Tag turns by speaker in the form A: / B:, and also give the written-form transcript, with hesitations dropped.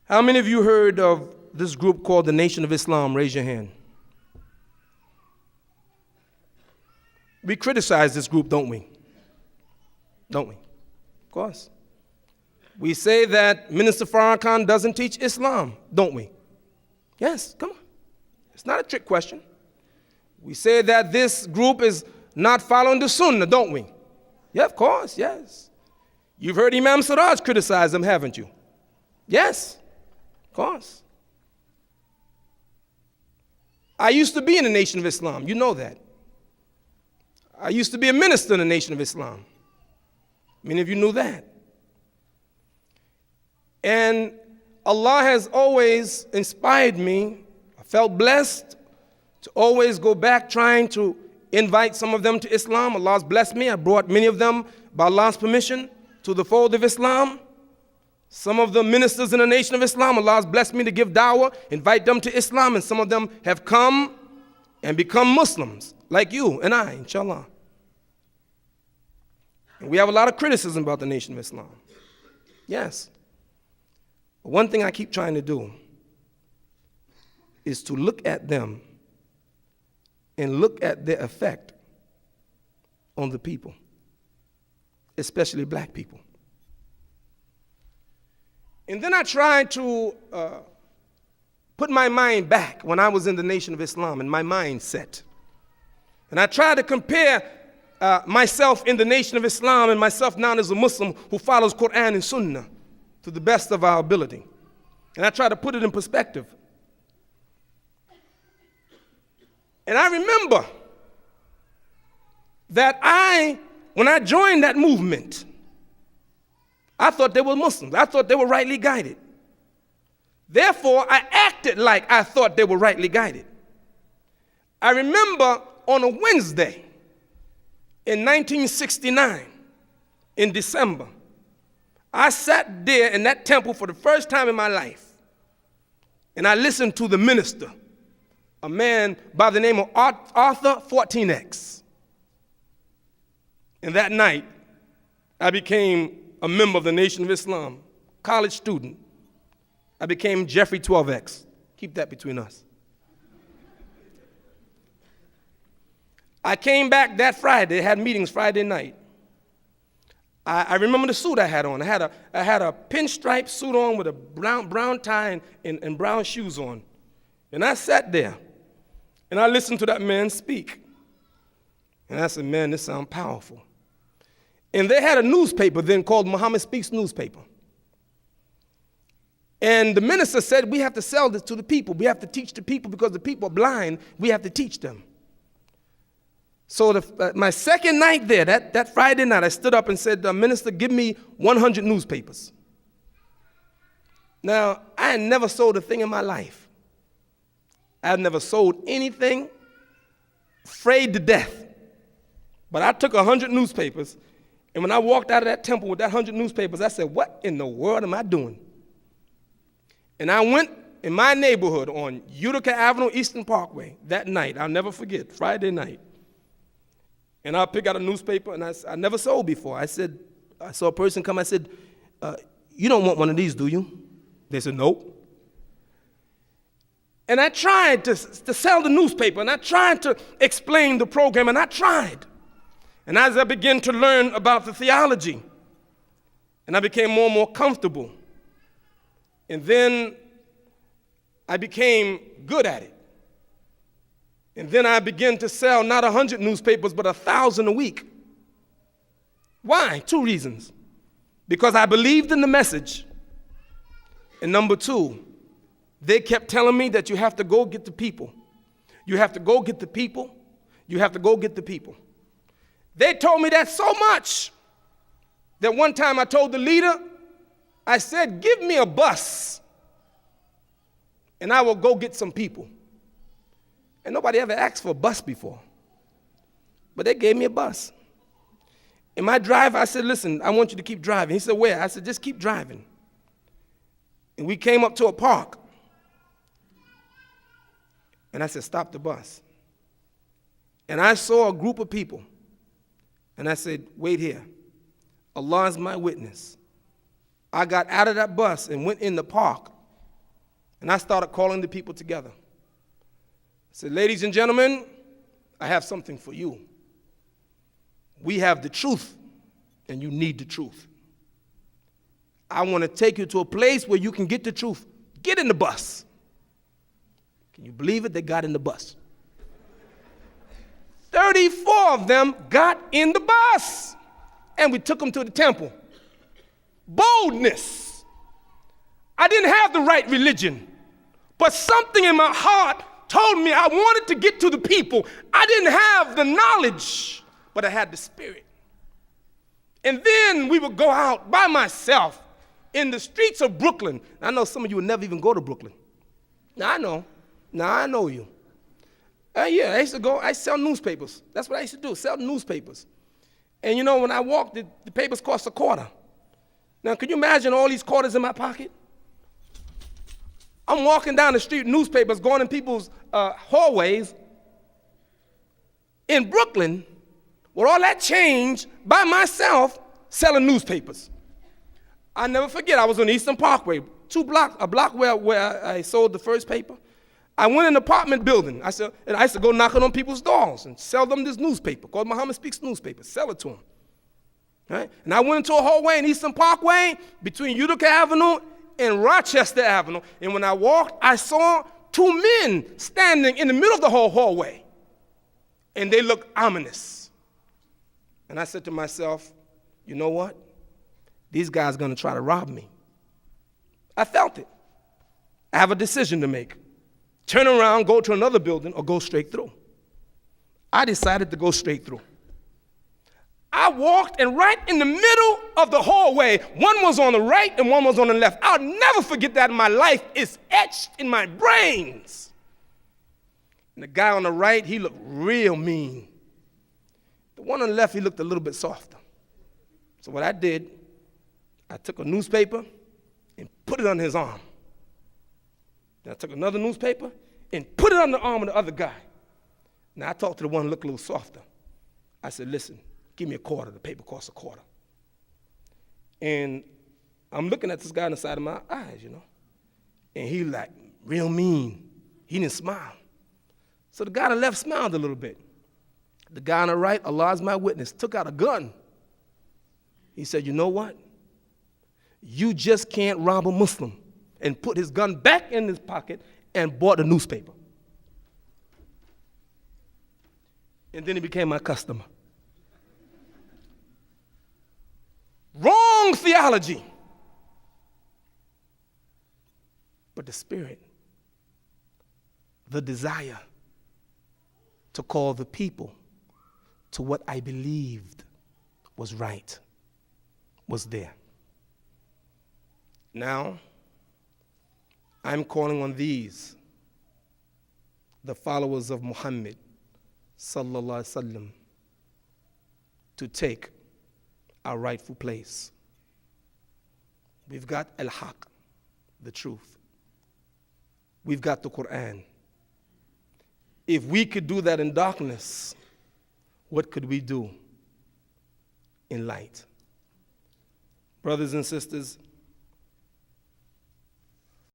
A: How many of you heard of this group called the Nation of Islam? Raise your hand. We criticize this group, don't we? Don't we? Of course. We say that Minister Farrakhan doesn't teach Islam, don't we? Yes, come on. It's not a trick question. We say that this group is not following the Sunnah, don't we? Yeah, of course, yes. You've heard Imam Siraj criticize them, haven't you? Yes, of course. I used to be in the Nation of Islam, you know that. I used to be a minister in the Nation of Islam. Many of you knew that. And Allah has always inspired me. I felt blessed to always go back trying to invite some of them to Islam. Allah's blessed me. I brought many of them, by Allah's permission, to the fold of Islam. Some of the ministers in the Nation of Islam, Allah's blessed me to give dawah, invite them to Islam, and some of them have come and become Muslims, like you and I, inshallah. And we have a lot of criticism about the Nation of Islam. Yes. But one thing I keep trying to do is to look at them and look at their effect on the people, especially black people. And then I tried to put my mind back when I was in the Nation of Islam and my mindset. And I tried to compare myself in the Nation of Islam and myself now as a Muslim who follows Quran and Sunnah to the best of our ability. And I tried to put it in perspective. And I remember that when I joined that movement, I thought they were Muslims. I thought they were rightly guided. Therefore, I acted like I thought they were rightly guided. I remember on a Wednesday in 1969, in December, I sat there in that temple for the first time in my life, and I listened to the minister, a man by the name of Arthur 14X. And that night, I became a member of the Nation of Islam, college student. I became Jeffrey 12X. Keep that between us. I came back that Friday, had meetings Friday night. I remember the suit I had on. I had a pinstripe suit on with a brown tie and brown shoes on. And I sat there, and I listened to that man speak. And I said, man, this sounds powerful. And they had a newspaper then called Muhammad Speaks newspaper. And the minister said, we have to sell this to the people. We have to teach the people because the people are blind. We have to teach them. So my second night there, that Friday night, I stood up and said, minister, give me 100 newspapers. Now, I had never sold a thing in my life. I had never sold anything, afraid to death. But I took 100 newspapers, and when I walked out of that temple with that 100 newspapers, I said, what in the world am I doing? And I went in my neighborhood on Utica Avenue, Eastern Parkway, that night. I'll never forget, Friday night. And I'll pick out a newspaper, and I never sold before. I saw a person come, I said, you don't want one of these, do you? They said, nope. And I tried to sell the newspaper, and I tried to explain the program, and I tried. And as I began to learn about the theology, and I became more and more comfortable, and then I became good at it. And then I began to sell not 100 newspapers, but 1,000 a week. Why? 2 reasons. Because I believed in the message. And number 2, they kept telling me that you have to go get the people. You have to go get the people. You have to go get the people. They told me that so much that one time I told the leader, I said, give me a bus and I will go get some people. And nobody ever asked for a bus before. But they gave me a bus. And my driver, I said, listen, I want you to keep driving. He said, where? I said, just keep driving. And we came up to a park. And I said, stop the bus. And I saw a group of people. And I said, wait here. Allah is my witness. I got out of that bus and went in the park And I started calling the people together. I said, ladies and gentlemen, I have something for you. We have the truth, and you need the truth. I want to take you to a place where you can get the truth. Get in the bus. Can you believe it? They got in the bus. 34 of them got in the bus, and we took them to the temple. Boldness. I didn't have the right religion, but something in my heart told me I wanted to get to the people. I didn't have the knowledge, but I had the spirit. And then we would go out by myself in the streets of Brooklyn. I know some of you would never even go to Brooklyn. Now I know you. Yeah, I used to go, I sell newspapers. That's what I used to do, sell newspapers. And you know, when I walked, the papers cost a quarter. Now, can you imagine all these quarters in my pocket? I'm walking down the street, newspapers going in people's hallways in Brooklyn with all that change by myself selling newspapers. I never forget, I was on Eastern Parkway, a block where I sold the first paper. I went in an apartment building. I used to go knocking on people's doors and sell them this newspaper called Muhammad Speaks Newspaper, sell it to them. Right? And I went into a hallway in Eastern Parkway between Utica Avenue and Rochester Avenue. And when I walked, I saw two men standing in the middle of the whole hallway. And they looked ominous. And I said to myself, you know what? These guys are going to try to rob me. I felt it. I have a decision to make. Turn around, go to another building, or go straight through. I decided to go straight through. I walked, and right in the middle of the hallway, one was on the right and one was on the left. I'll never forget that in my life. It's etched in my brains. And the guy on the right, he looked real mean. The one on the left, he looked a little bit softer. So what I did, I took a newspaper and put it on his arm. Then I took another newspaper and put it on the arm of the other guy. Now I talked to the one who looked a little softer. I said, listen, give me a quarter. The paper costs a quarter. And I'm looking at this guy on the side of my eyes, you know. And he like, real mean. He didn't smile. So the guy on the left smiled a little bit. The guy on the right, Allah is my witness, took out a gun. He said, you know what? You just can't rob a Muslim. And put his gun back in his pocket and bought a newspaper. And then he became my customer. Wrong theology. But the spirit, the desire to call the people to what I believed was right was there. Now, I'm calling on these, the followers of Muhammad, sallallahu alaihi wasallam, to take our rightful place. We've got al-haq, the truth. We've got the Quran. If we could do that in darkness, what could we do in light? Brothers and sisters,